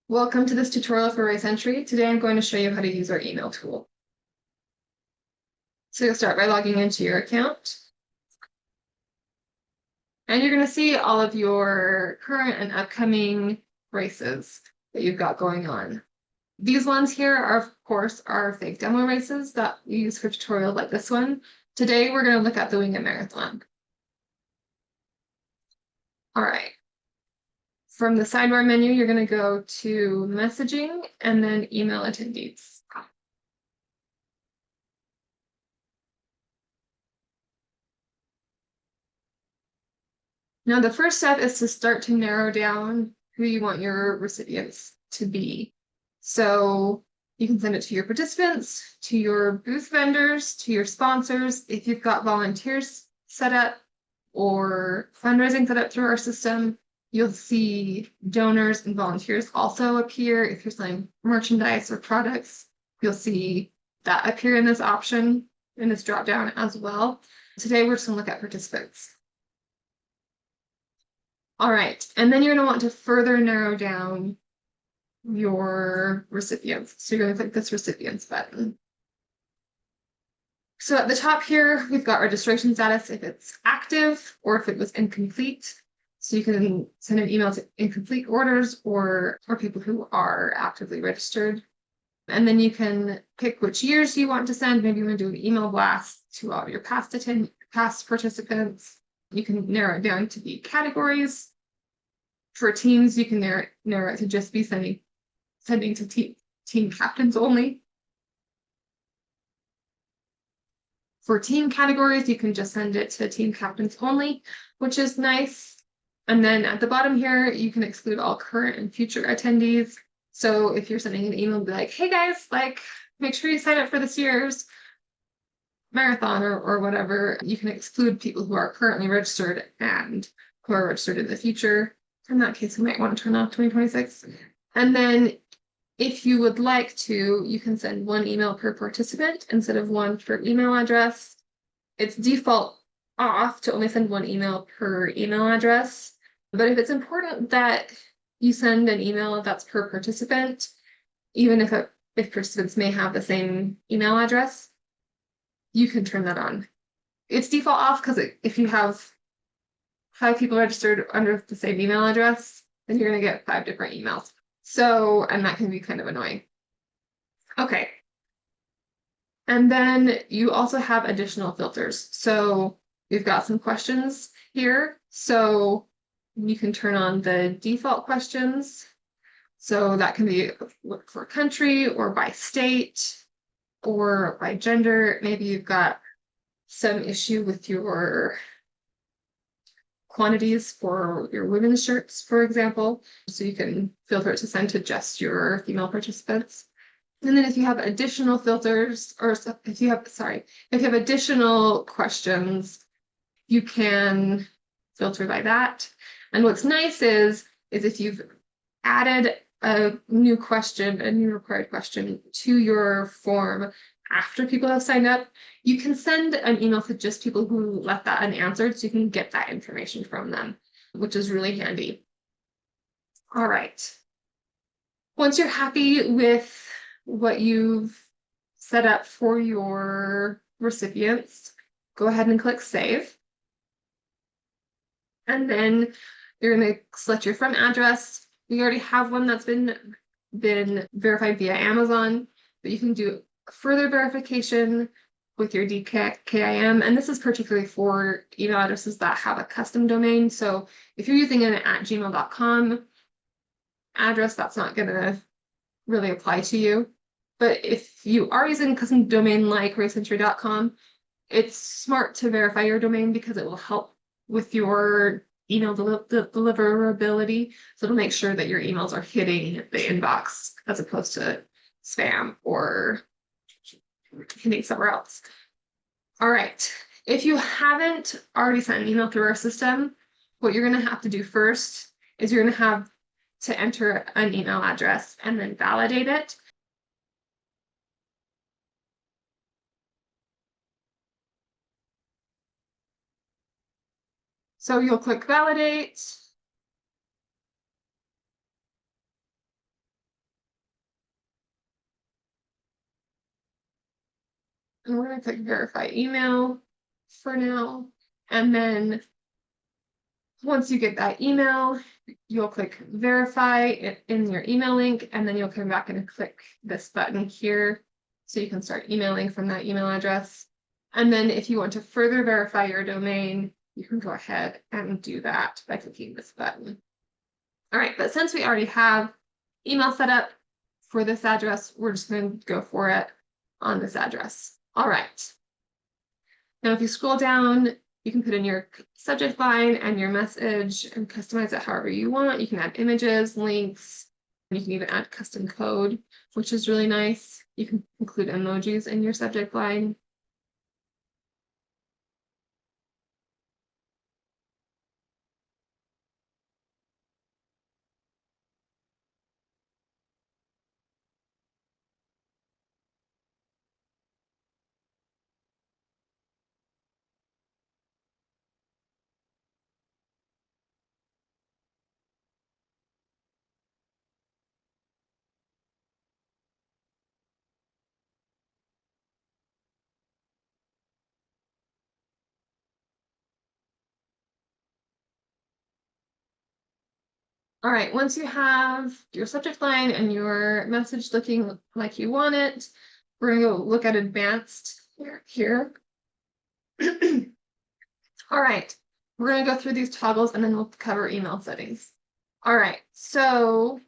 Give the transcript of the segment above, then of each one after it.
Welcome to this tutorial for RaceEntry. Today I'm going to show you how to use our email tool. So you'll start by logging into your account. And you're going to see all of your current and upcoming races that you've got going on. These ones here are, of course, our fake demo races that we use for tutorials like this one. Today we're going to look at the Wing It Marathon. All right. From the sidebar menu, you're going to go to messaging and then email attendees. Now, the first step is to start to narrow down who you want your recipients to be. So you can send it to your participants, to your booth vendors, to your sponsors. If you've got volunteers set up or fundraising set up through our system, you'll see donors and volunteers also appear. If you're selling merchandise or products, you'll see that appear in this option, in this dropdown as well. Today, we're just going to look at participants. All right, and then you're going to want to further narrow down your recipients. So you're going to click this recipients button. So at the top here, we've got registration status if it's active or if it was incomplete. So you can send an email to incomplete orders or people who are actively registered. And then you can pick which years you want to send. Maybe you want to do an email blast to all of your past participants. You can narrow it down to the categories. For teams, you can narrow it to just be sending to team captains only. For team categories, you can just send it to team captains only, which is nice. And then at the bottom here, you can exclude all current and future attendees. So if you're sending an email, be like, hey guys, make sure you sign up for this year's marathon or whatever. You can exclude people who are currently registered and who are registered in the future. In that case, we might want to turn off 2026. And then if you would like to, you can send one email per participant instead of one per email address. It's default off to only send one email per email address. But if it's important that you send an email that's per participant, even if participants may have the same email address, you can turn that on. It's default off because if you have 5 people registered under the same email address, then you're going to get 5 different emails. So, and that can be kind of annoying. Okay. And then you also have additional filters. So we've got some questions here. So you can turn on the default questions. So that can be for country or by state or by gender. Maybe you've got some issue with your quantities for your women's shirts, for example. So you can filter it to send to just your female participants. And then if you have additional filters, or if you have additional questions, you can filter by that. And what's nice is if you've added a new question, a new required question to your form after people have signed up, you can send an email to just people who left that unanswered, so you can get that information from them, which is really handy. All right. Once you're happy with what you've set up for your recipients, go ahead and click Save. And then you're going to select your from address. We already have one that's been verified via Amazon, but you can do further verification with your DKIM, and this is particularly for email addresses that have a custom domain. So if you're using an @gmail.com address, that's not going to really apply to you. But if you are using a custom domain like raceentry.com, it's smart to verify your domain because it will help with your email deliverability. So it'll make sure that your emails are hitting the inbox as opposed to spam or hitting somewhere else. All right. If you haven't already sent an email through our system, what you're going to have to do first is you're going to have to enter an email address and then validate it. So you'll click validate. And we're going to click verify email for now. And then once you get that email, you'll click verify it in your email link, and then you'll come back and click this button here so you can start emailing from that email address. And then if you want to further verify your domain, you can go ahead and do that by clicking this button. All right, but since we already have email set up for this address, we're just going to go for it on this address. All right. Now, if you scroll down, you can put in your subject line and your message and customize it however you want. You can add images, links, and you can even add custom code, which is really nice. You can include emojis in your subject line. All right, once you have your subject line and your message looking like you want it, we're going to go look at advanced here. All right, we're going to go through these toggles and then we'll cover email settings. All right, so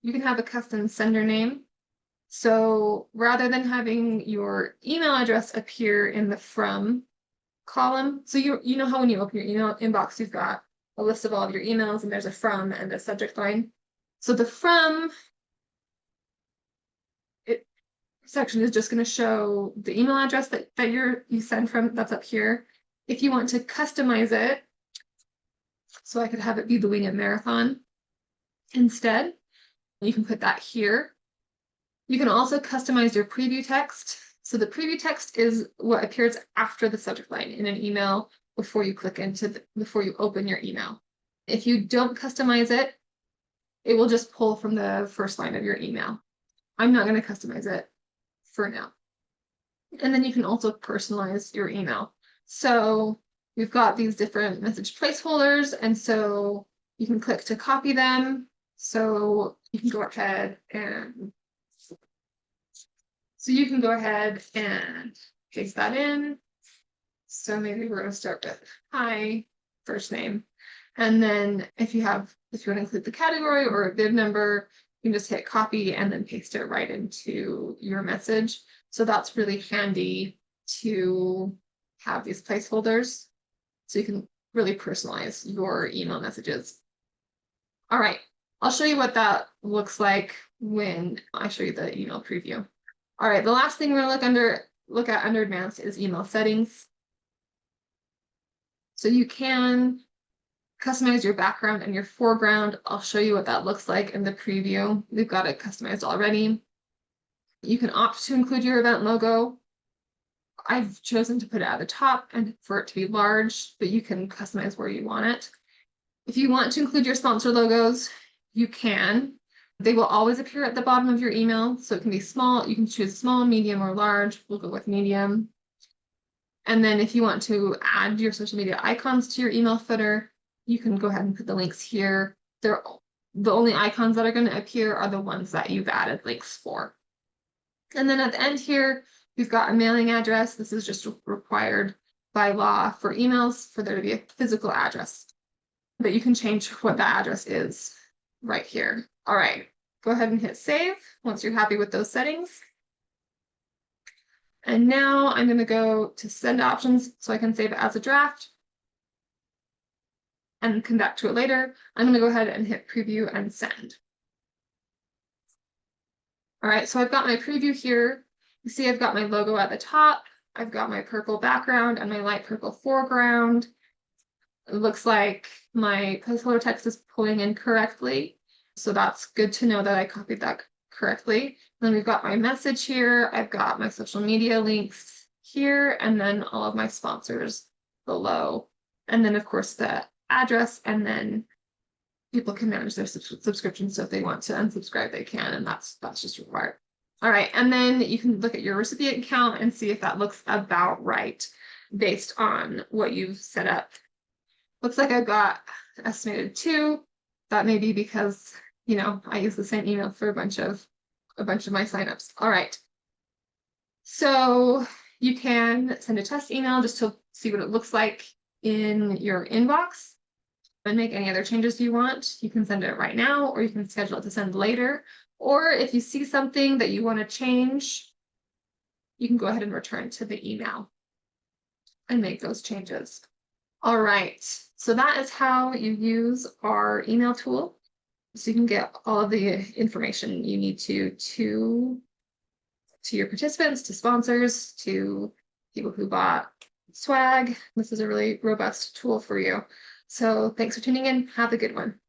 you can have a custom sender name. So rather than having your email address appear in the from column, so you know how when you open your email inbox, you've got a list of all of your emails and there's a from and a subject line. So the from section is just going to show the email address that you send from, that's up here. If you want to customize it, so I could have it be the Wing It Marathon instead, you can put that here. You can also customize your preview text. So the preview text is what appears after the subject line in an email before you click before you open your email. If you don't customize it, it will just pull from the first line of your email. I'm not going to customize it for now. And then you can also personalize your email. So we've got these different message placeholders, and so you can click to copy them. So you can go ahead and paste that in. So maybe we're going to start with hi, first name. And then if you want to include the category or a bib number, you can just hit copy and then paste it right into your message. So that's really handy to have these placeholders so you can really personalize your email messages. All right, I'll show you what that looks like when I show you the email preview. All right, the last thing we're going to look at under advanced is email settings. So you can customize your background and your foreground. I'll show you what that looks like in the preview. We've got it customized already. You can opt to include your event logo. I've chosen to put it at the top and for it to be large, but you can customize where you want it. If you want to include your sponsor logos, you can. They will always appear at the bottom of your email, so it can be small. You can choose small, medium, or large. We'll go with medium. And then if you want to add your social media icons to your email footer, you can go ahead and put the links here. The only icons that are going to appear are the ones that you've added links for. And then at the end here, we've got a mailing address. This is just required by law for emails for there to be a physical address. But you can change what that address is right here. All right, go ahead and hit save once you're happy with those settings. And now I'm going to go to send options so I can save it as a draft and come back to it later. I'm going to go ahead and hit preview and send. All right, so I've got my preview here. You see I've got my logo at the top. I've got my purple background and my light purple foreground. It looks like my placeholder text is pulling in correctly. So that's good to know that I copied that correctly. Then we've got my message here. I've got my social media links here, and then all of my sponsors below. And then of course the address, and then people can manage their subscriptions. So if they want to unsubscribe, they can, and that's just required. All right, and then you can look at your recipient count and see if that looks about right based on what you've set up. Looks like I've got estimated 2. That may be because, you know, I use the same email for a bunch of my signups. All right. So you can send a test email just to see what it looks like in your inbox and make any other changes you want. You can send it right now, or you can schedule it to send later. Or if you see something that you want to change, you can go ahead and return to the email and make those changes. All right, so that is how you use our email tool. So you can get all of the information you need to your participants, to sponsors, to people who bought swag. This is a really robust tool for you. So thanks for tuning in. Have a good one.